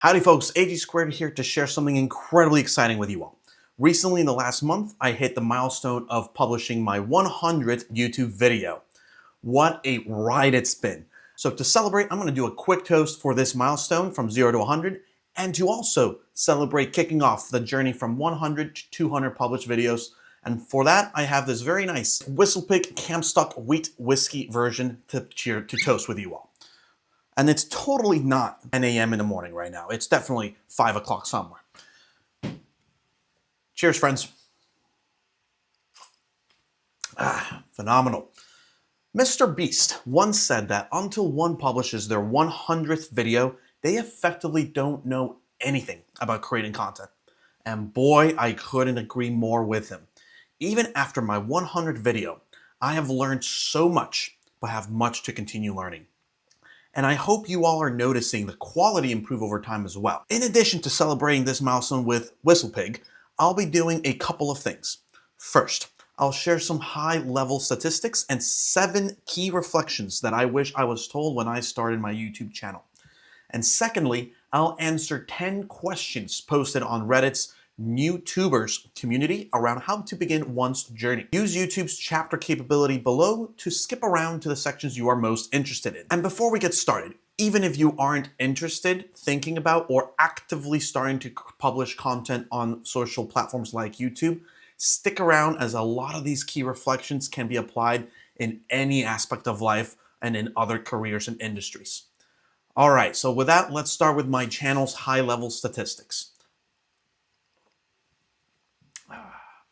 Howdy folks, AG Squared here to share something incredibly exciting with you all. Recently in the last month, I hit the milestone of publishing my 100th YouTube video. What a ride it's been. So to celebrate, I'm gonna do a quick toast for this milestone from 0 to 100, and to also celebrate kicking off the journey from 100 to 200 published videos. And for that, I have this very nice Whistlepig Campstock Wheat Whiskey version to toast with you all. And it's totally not 10 a.m. in the morning right now. It's definitely 5 o'clock somewhere. Cheers, friends. Phenomenal. Mr. Beast once said that until one publishes their 100th video, they effectively don't know anything about creating content. And boy, I couldn't agree more with him. Even after my 100th video, I have learned so much, but have much to continue learning. And I hope you all are noticing the quality improve over time as well. In addition to celebrating this milestone with Whistlepig, I'll be doing a couple of things. First, I'll share some high-level statistics and 7 key reflections that I wish I was told when I started my YouTube channel. And secondly, I'll answer 10 questions posted on Reddit's NewTubers community around how to begin one's journey. Use YouTube's chapter capability below to skip around to the sections you are most interested in. And before we get started, even if you aren't interested, thinking about, or actively starting to publish content on social platforms like YouTube, stick around as a lot of these key reflections can be applied in any aspect of life and in other careers and industries. All right, so with that, let's start with my channel's high-level statistics.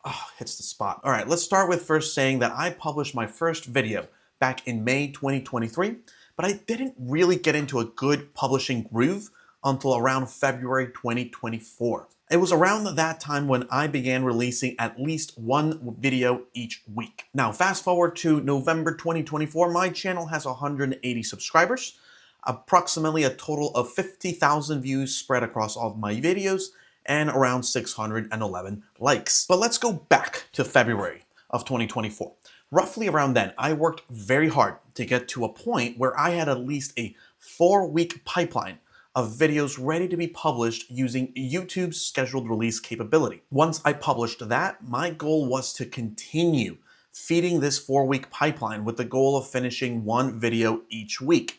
Oh, hits the spot. All right, let's start with first saying that I published my first video back in May 2023, but I didn't really get into a good publishing groove until around February 2024. It was around that time when I began releasing at least one video each week. Now, fast forward to November 2024, my channel has 180 subscribers, approximately a total of 50,000 views spread across all of my videos, and around 611 likes. But let's go back to February of 2024. Roughly around then, I worked very hard to get to a point where I had at least a 4-week pipeline of videos ready to be published using YouTube's scheduled release capability. Once I published that, my goal was to continue feeding this 4-week pipeline with the goal of finishing one video each week.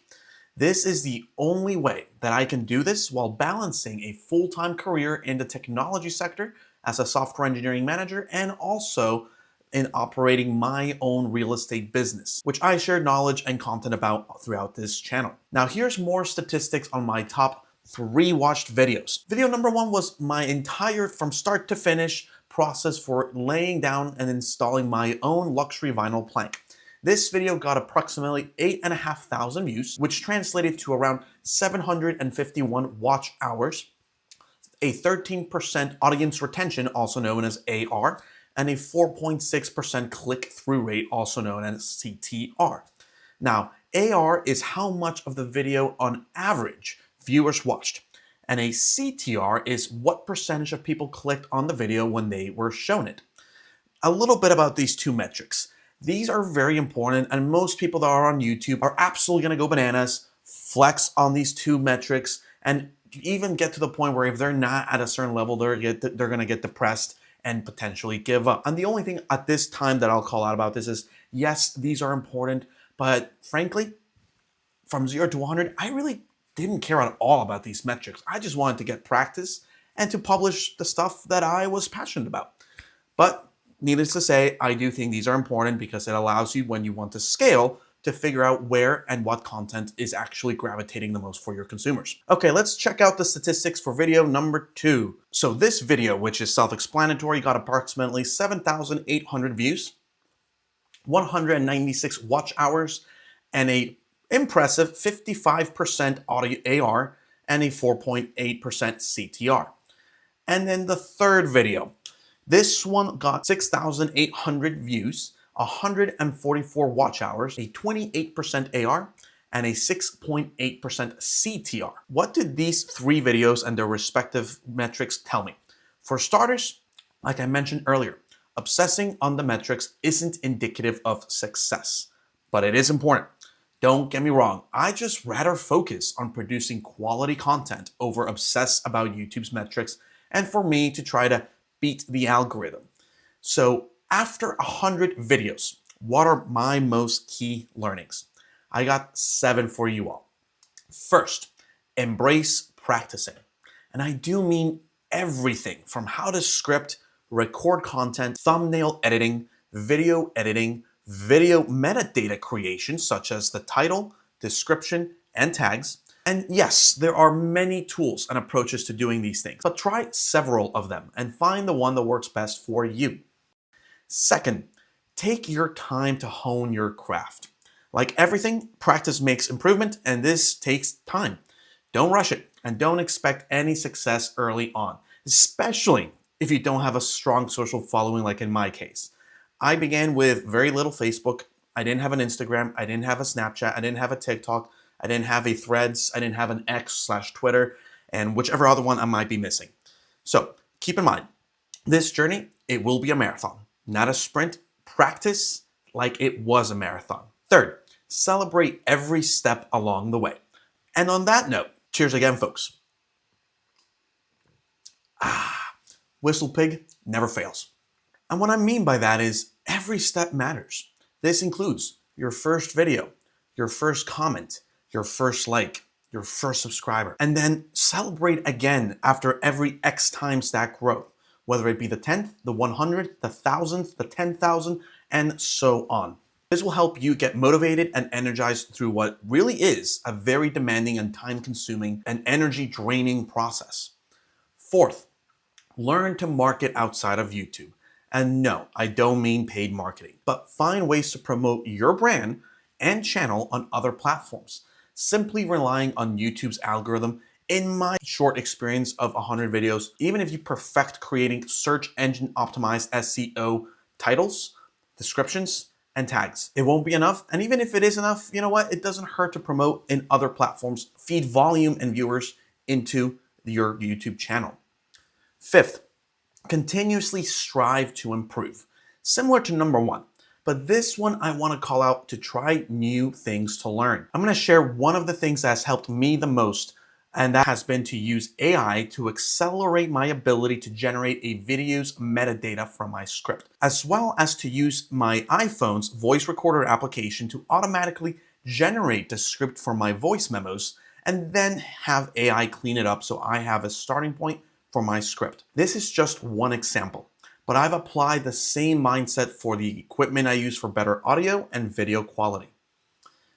This is the only way that I can do this while balancing a full-time career in the technology sector as a software engineering manager and also in operating my own real estate business, which I share knowledge and content about throughout this channel. Now here's more statistics on my top 3 watched videos. Video number 1 was my entire from start to finish process for laying down and installing my own luxury vinyl plank. This video got approximately 8,500 views, which translated to around 751 watch hours, a 13% audience retention, also known as AR, and a 4.6% click-through rate, also known as CTR. Now, AR is how much of the video on average viewers watched, and a CTR is what percentage of people clicked on the video when they were shown it. A little bit about these two metrics. These are very important, and most people that are on YouTube are absolutely going to go bananas, flex on these two metrics, and even get to the point where if they're not at a certain level, they're going to get depressed and potentially give up. And the only thing at this time that I'll call out about this is, yes, these are important, but frankly, from 0 to 100, I really didn't care at all about these metrics. I just wanted to get practice and to publish the stuff that I was passionate about. But needless to say, I do think these are important because it allows you, when you want to scale, to figure out where and what content is actually gravitating the most for your consumers. Okay, let's check out the statistics for video number 2. So this video, which is self-explanatory, got approximately 7,800 views, 196 watch hours, and a impressive 55% audio AR and a 4.8% CTR. And then the third video. This one got 6,800 views, 144 watch hours, a 28% AR, and a 6.8% CTR. What did these 3 videos and their respective metrics tell me? For starters, like I mentioned earlier, obsessing on the metrics isn't indicative of success, but it is important. Don't get me wrong, I just rather focus on producing quality content over obsess about YouTube's metrics and for me to try to beat the algorithm. So after 100 videos, what are my most key learnings? I got 7 for you all. First, embrace practicing. And I do mean everything from how to script, record content, thumbnail editing, video metadata creation, such as the title, description, and tags. And yes, there are many tools and approaches to doing these things, but try several of them and find the one that works best for you. Second, take your time to hone your craft. Like everything, practice makes improvement, and this takes time. Don't rush it, and don't expect any success early on, especially if you don't have a strong social following like in my case. I began with very little Facebook. I didn't have an Instagram. I didn't have a Snapchat. I didn't have a TikTok. I didn't have a Threads. I didn't have an X/Twitter, and whichever other one I might be missing. So keep in mind, this journey, it will be a marathon, not a sprint. Practice like it was a marathon. Third, celebrate every step along the way. And on that note, cheers again, folks. Whistle pig never fails. And what I mean by that is every step matters. This includes your first video, your first comment, your first like, your first subscriber, and then celebrate again after every X times that growth, whether it be the 10th, the 100th, the 1000th, the 10,000, and so on. This will help you get motivated and energized through what really is a very demanding and time-consuming and energy-draining process. Fourth, learn to market outside of YouTube. And no, I don't mean paid marketing, but find ways to promote your brand and channel on other platforms. Simply relying on YouTube's algorithm, in my short experience of 100 videos, even if you perfect creating search engine optimized SEO titles, descriptions, and tags, it won't be enough. And even if it is enough, you know what? It doesn't hurt to promote in other platforms, feed volume and viewers into your YouTube channel. Fifth, continuously strive to improve. Similar to number 1, but this one I want to call out to try new things to learn. I'm going to share one of the things that has helped me the most, and that has been to use AI to accelerate my ability to generate a video's metadata from my script, as well as to use my iPhone's voice recorder application to automatically generate the script for my voice memos, and then have AI clean it up so I have a starting point for my script. This is just one example, but I've applied the same mindset for the equipment I use for better audio and video quality.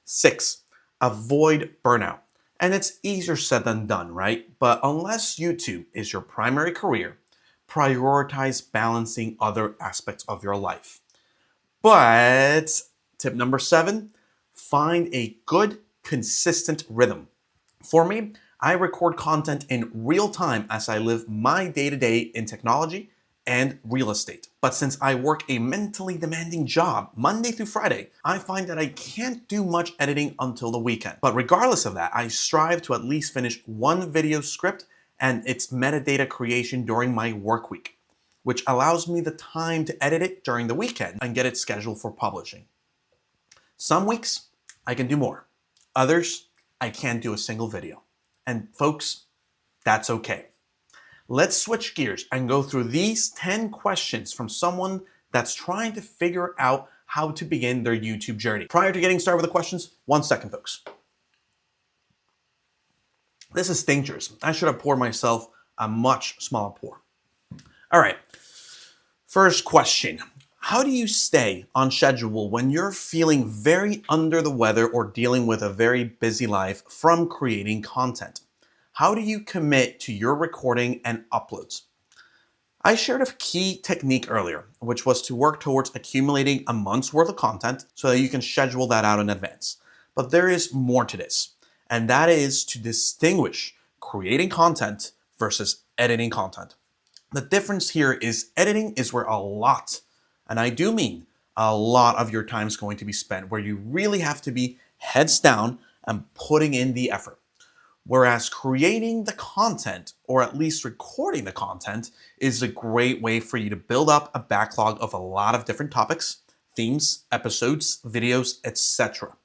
6, avoid burnout. And it's easier said than done, right? But unless YouTube is your primary career, prioritize balancing other aspects of your life. But tip number 7, find a good, consistent rhythm. For me, I record content in real time as I live my day-to-day in technology and real estate. But since I work a mentally demanding job Monday through Friday, I find that I can't do much editing until the weekend. But regardless of that, I strive to at least finish one video script and its metadata creation during my work week, which allows me the time to edit it during the weekend and get it scheduled for publishing. Some weeks, I can do more. Others, I can't do a single video. And folks, that's okay. Let's switch gears and go through these 10 questions from someone that's trying to figure out how to begin their YouTube journey. Prior to getting started with the questions, 1 second, folks. This is dangerous. I should have poured myself a much smaller pour. All right, first question. How do you stay on schedule when you're feeling very under the weather or dealing with a very busy life from creating content? How do you commit to your recording and uploads? I shared a key technique earlier, which was to work towards accumulating a month's worth of content so that you can schedule that out in advance. But there is more to this, and that is to distinguish creating content versus editing content. The difference here is editing is where a lot, and I do mean a lot of your time is going to be spent, where you really have to be heads down and putting in the effort. Whereas creating the content, or at least recording the content, is a great way for you to build up a backlog of a lot of different topics, themes, episodes, videos, etc.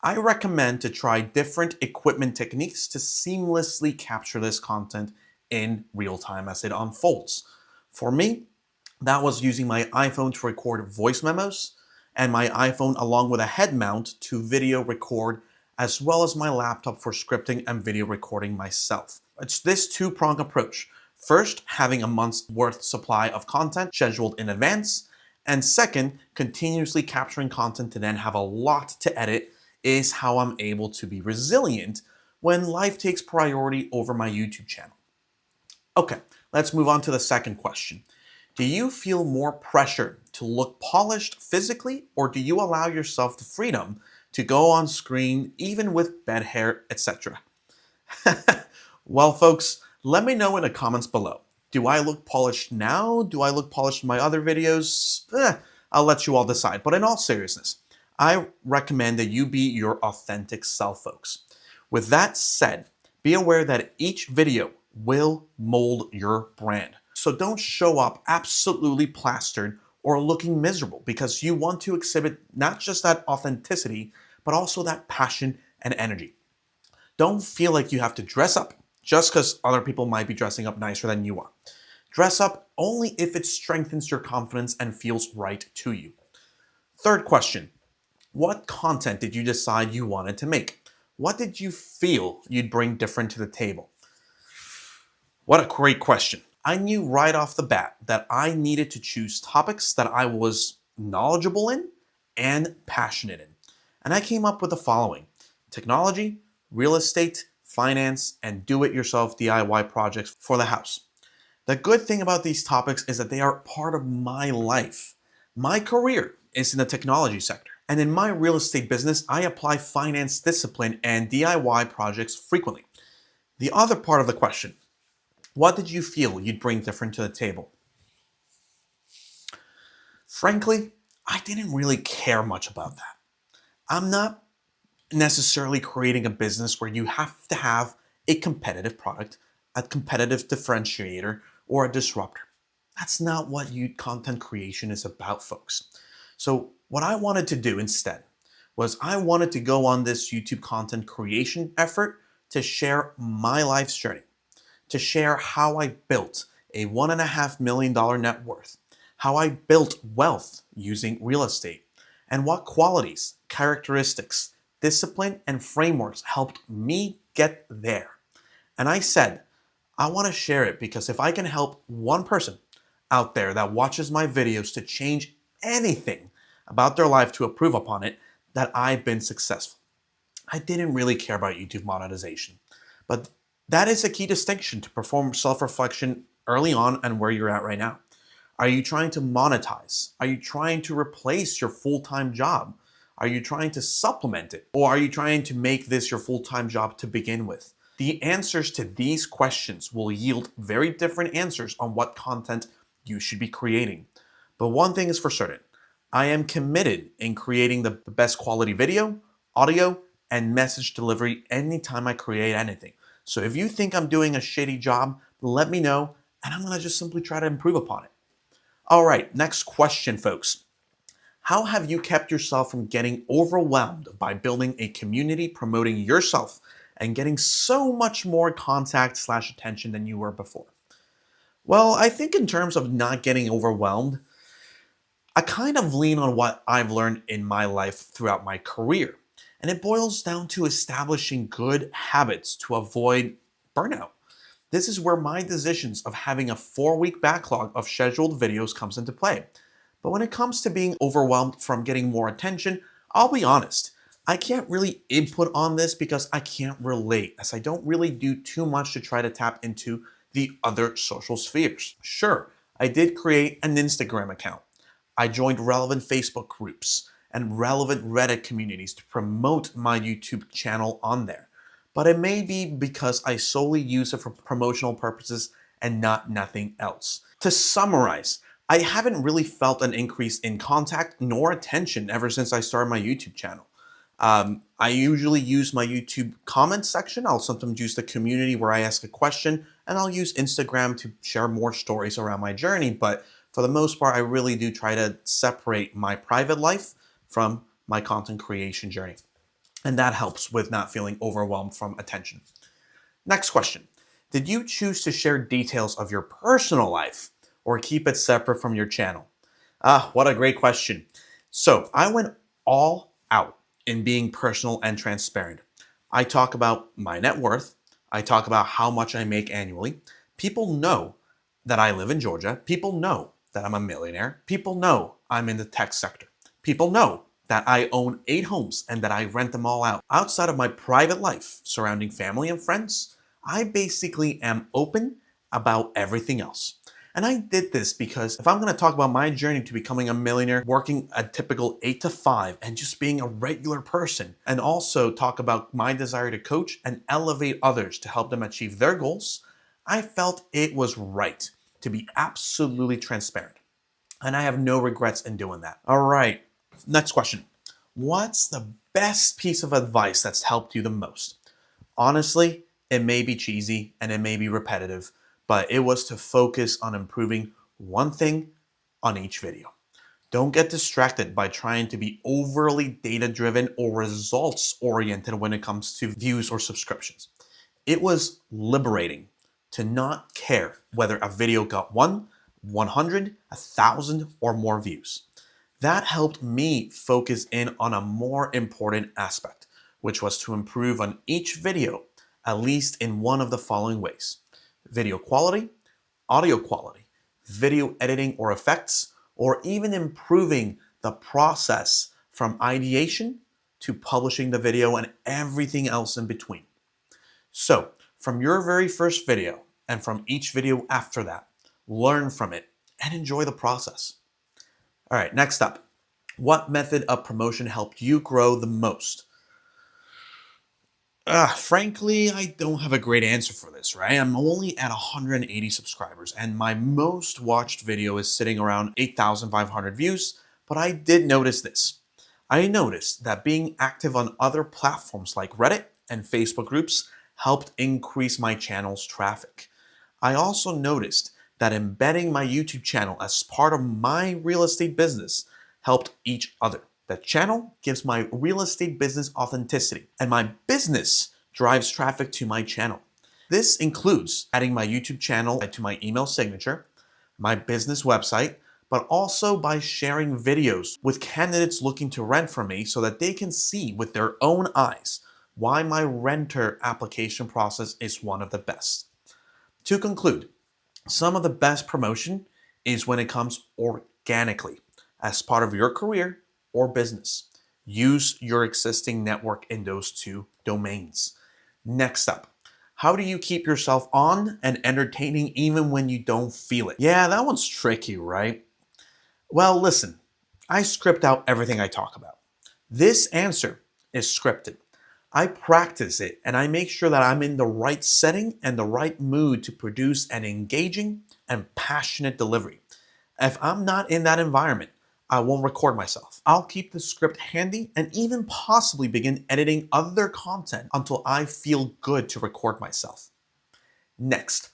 I recommend to try different equipment techniques to seamlessly capture this content in real time as it unfolds. For me, that was using my iPhone to record voice memos and my iPhone along with a head mount to video record, as well as my laptop for scripting and video recording myself. It's this two-pronged approach. First, having a month's worth supply of content scheduled in advance, and second, continuously capturing content to then have a lot to edit is how I'm able to be resilient when life takes priority over my YouTube channel. Okay, let's move on to the second question. Do you feel more pressure to look polished physically, or do you allow yourself the freedom to go on screen even with bad hair, etc.? Well, folks, let me know in the comments below. Do I look polished now? Do I look polished in my other videos? I'll let you all decide. But in all seriousness, I recommend that you be your authentic self, folks. With that said, be aware that each video will mold your brand. So don't show up absolutely plastered or looking miserable, because you want to exhibit not just that authenticity, but also that passion and energy. Don't feel like you have to dress up just because other people might be dressing up nicer than you are. Dress up only if it strengthens your confidence and feels right to you. Third question, what content did you decide you wanted to make? What did you feel you'd bring different to the table? What a great question. I knew right off the bat that I needed to choose topics that I was knowledgeable in and passionate in. And I came up with the following: technology, real estate, finance, and do-it-yourself DIY projects for the house. The good thing about these topics is that they are part of my life. My career is in the technology sector, and in my real estate business, I apply finance discipline and DIY projects frequently. The other part of the question, what did you feel you'd bring different to the table? Frankly, I didn't really care much about that. I'm not necessarily creating a business where you have to have a competitive product, a competitive differentiator, or a disruptor. That's not what content creation is about, folks. So what I wanted to do instead was I wanted to go on this YouTube content creation effort to share my life's journey, to share how I built a $1.5 million net worth, how I built wealth using real estate, and what qualities, characteristics, discipline, and frameworks helped me get there. And I said, I want to share it because if I can help one person out there that watches my videos to change anything about their life to improve upon it, that I've been successful. I didn't really care about YouTube monetization, but that is a key distinction to perform self-reflection early on and where you're at right now. Are you trying to monetize? Are you trying to replace your full-time job? Are you trying to supplement it? Or are you trying to make this your full-time job to begin with? The answers to these questions will yield very different answers on what content you should be creating. But one thing is for certain, I am committed in creating the best quality video, audio, and message delivery anytime I create anything. So if you think I'm doing a shitty job, let me know, and I'm gonna just simply try to improve upon it. All right, next question, folks. How have you kept yourself from getting overwhelmed by building a community, promoting yourself, and getting so much more contact/attention than you were before? Well, I think in terms of not getting overwhelmed, I kind of lean on what I've learned in my life throughout my career. And it boils down to establishing good habits to avoid burnout. This is where my decisions of having a 4-week backlog of scheduled videos comes into play. But when it comes to being overwhelmed from getting more attention, I'll be honest, I can't really input on this because I can't relate, as I don't really do too much to try to tap into the other social spheres. Sure, I did create an Instagram account. I joined relevant Facebook groups and relevant Reddit communities to promote my YouTube channel on there. But it may be because I solely use it for promotional purposes and nothing else. To summarize, I haven't really felt an increase in contact nor attention ever since I started my YouTube channel. I usually use my YouTube comments section. I'll sometimes use the community where I ask a question, and I'll use Instagram to share more stories around my journey. But for the most part, I really do try to separate my private life from my content creation journey. And that helps with not feeling overwhelmed from attention. Next question. Did you choose to share details of your personal life or keep it separate from your channel? What a great question. So I went all out in being personal and transparent. I talk about my net worth. I talk about how much I make annually. People know that I live in Georgia. People know that I'm a millionaire. People know I'm in the tech sector. People know that I own 8 homes and that I rent them all out. Outside of my private life surrounding family and friends, I basically am open about everything else. And I did this because if I'm going to talk about my journey to becoming a millionaire, working a typical 8 to 5 and just being a regular person, and also talk about my desire to coach and elevate others to help them achieve their goals, I felt it was right to be absolutely transparent. And I have no regrets in doing that. All right, next question. What's the best piece of advice that's helped you the most? Honestly, it may be cheesy and it may be repetitive, but it was to focus on improving one thing on each video. Don't get distracted by trying to be overly data-driven or results-oriented when it comes to views or subscriptions. It was liberating to not care whether a video got 100, 1,000, or more views. That helped me focus in on a more important aspect, which was to improve on each video, at least in one of the following ways: video quality, audio quality, video editing or effects, or even improving the process from ideation to publishing the video and everything else in between. So, from your very first video and from each video after that, learn from it and enjoy the process. All right, next up. What method of promotion helped you grow the most? Frankly, I don't have a great answer for this, right? I'm only at 180 subscribers and my most watched video is sitting around 8,500 views, but I did notice this. I noticed that being active on other platforms like Reddit and Facebook groups helped increase my channel's traffic. I also noticed that embedding my YouTube channel as part of my real estate business helped each other. The channel gives my real estate business authenticity, and my business drives traffic to my channel. This includes adding my YouTube channel to my email signature, my business website, but also by sharing videos with candidates looking to rent from me so that they can see with their own eyes why my renter application process is one of the best. To conclude, some of the best promotion is when it comes organically as part of your career or business. Use your existing network in those 2 domains. Next up, how do you keep yourself on and entertaining even when you don't feel it? Yeah, that one's tricky, right? Well, listen, I script out everything I talk about. This answer is scripted. I practice it and I make sure that I'm in the right setting and the right mood to produce an engaging and passionate delivery. If I'm not in that environment, I won't record myself. I'll keep the script handy and even possibly begin editing other content until I feel good to record myself. Next,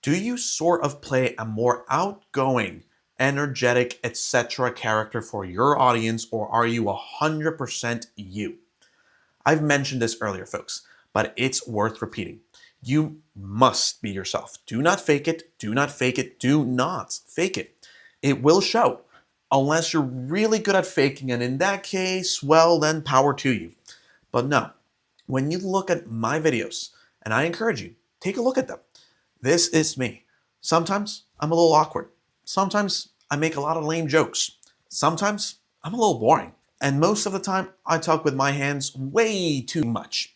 do you sort of play a more outgoing, energetic, etc. character for your audience, or are you 100% you? I've mentioned this earlier, folks, but it's worth repeating. You must be yourself. Do not fake it. Do not fake it. Do not fake it. It will show. Unless you're really good at faking, and in that case, well, then power to you. But no, when you look at my videos, and I encourage you, take a look at them. This is me. Sometimes I'm a little awkward. Sometimes I make a lot of lame jokes. Sometimes I'm a little boring. And most of the time, I talk with my hands way too much.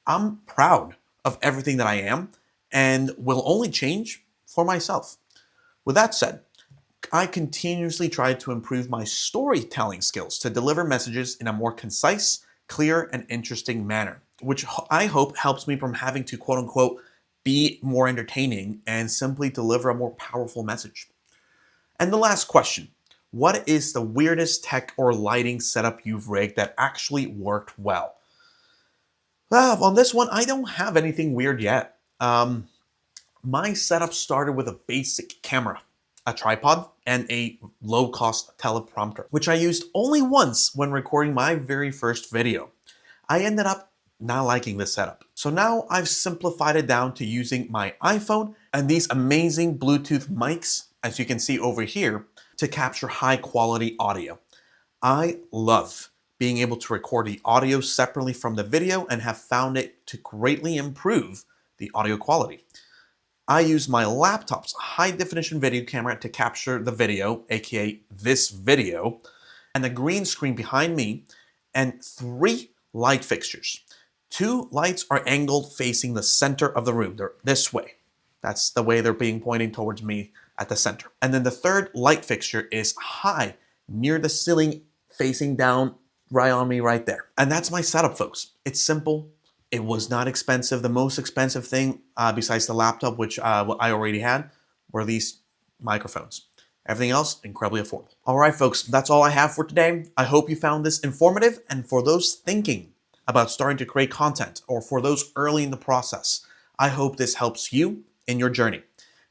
I'm proud of everything that I am and will only change for myself. With that said, I continuously try to improve my storytelling skills to deliver messages in a more concise, clear, and interesting manner, which I hope helps me from having to quote unquote be more entertaining and simply deliver a more powerful message. And the last question, what is the weirdest tech or lighting setup you've rigged that actually worked well? Well, on this one, I don't have anything weird yet. My setup started with a basic camera, a tripod, and a low-cost teleprompter, which I used only once when recording my very first video. I ended up not liking this setup. So now I've simplified it down to using my iPhone and these amazing Bluetooth mics, as you can see over here, to capture high quality audio. I love being able to record the audio separately from the video and have found it to greatly improve the audio quality. I use my laptop's high definition video camera to capture the video, aka this video, and the green screen behind me, and 3 light fixtures. 2 lights are angled facing the center of the room. They're this way. That's the way they're being pointing towards me at the center. And then the 3rd light fixture is high near the ceiling facing down right on me right there. And that's my setup, folks. It's simple. It was not expensive. The most expensive thing besides the laptop, which I already had, were these microphones. Everything else, incredibly affordable. All right, folks, that's all I have for today. I hope you found this informative. And for those thinking about starting to create content, or for those early in the process, I hope this helps you in your journey.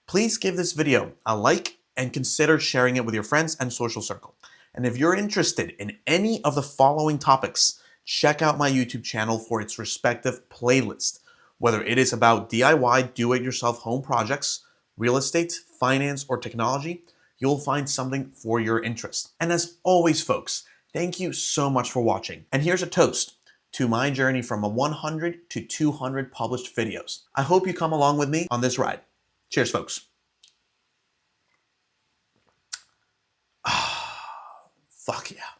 Please give this video a like and consider sharing it with your friends and social circle. And if you're interested in any of the following topics, check out my YouTube channel for its respective playlist. Whether it is about DIY, do-it-yourself home projects, real estate, finance, or technology, you'll find something for your interest. And as always, folks, thank you so much for watching. And here's a toast to my journey from 100 to 200 published videos. I hope you come along with me on this ride. Cheers, folks. Fuck yeah.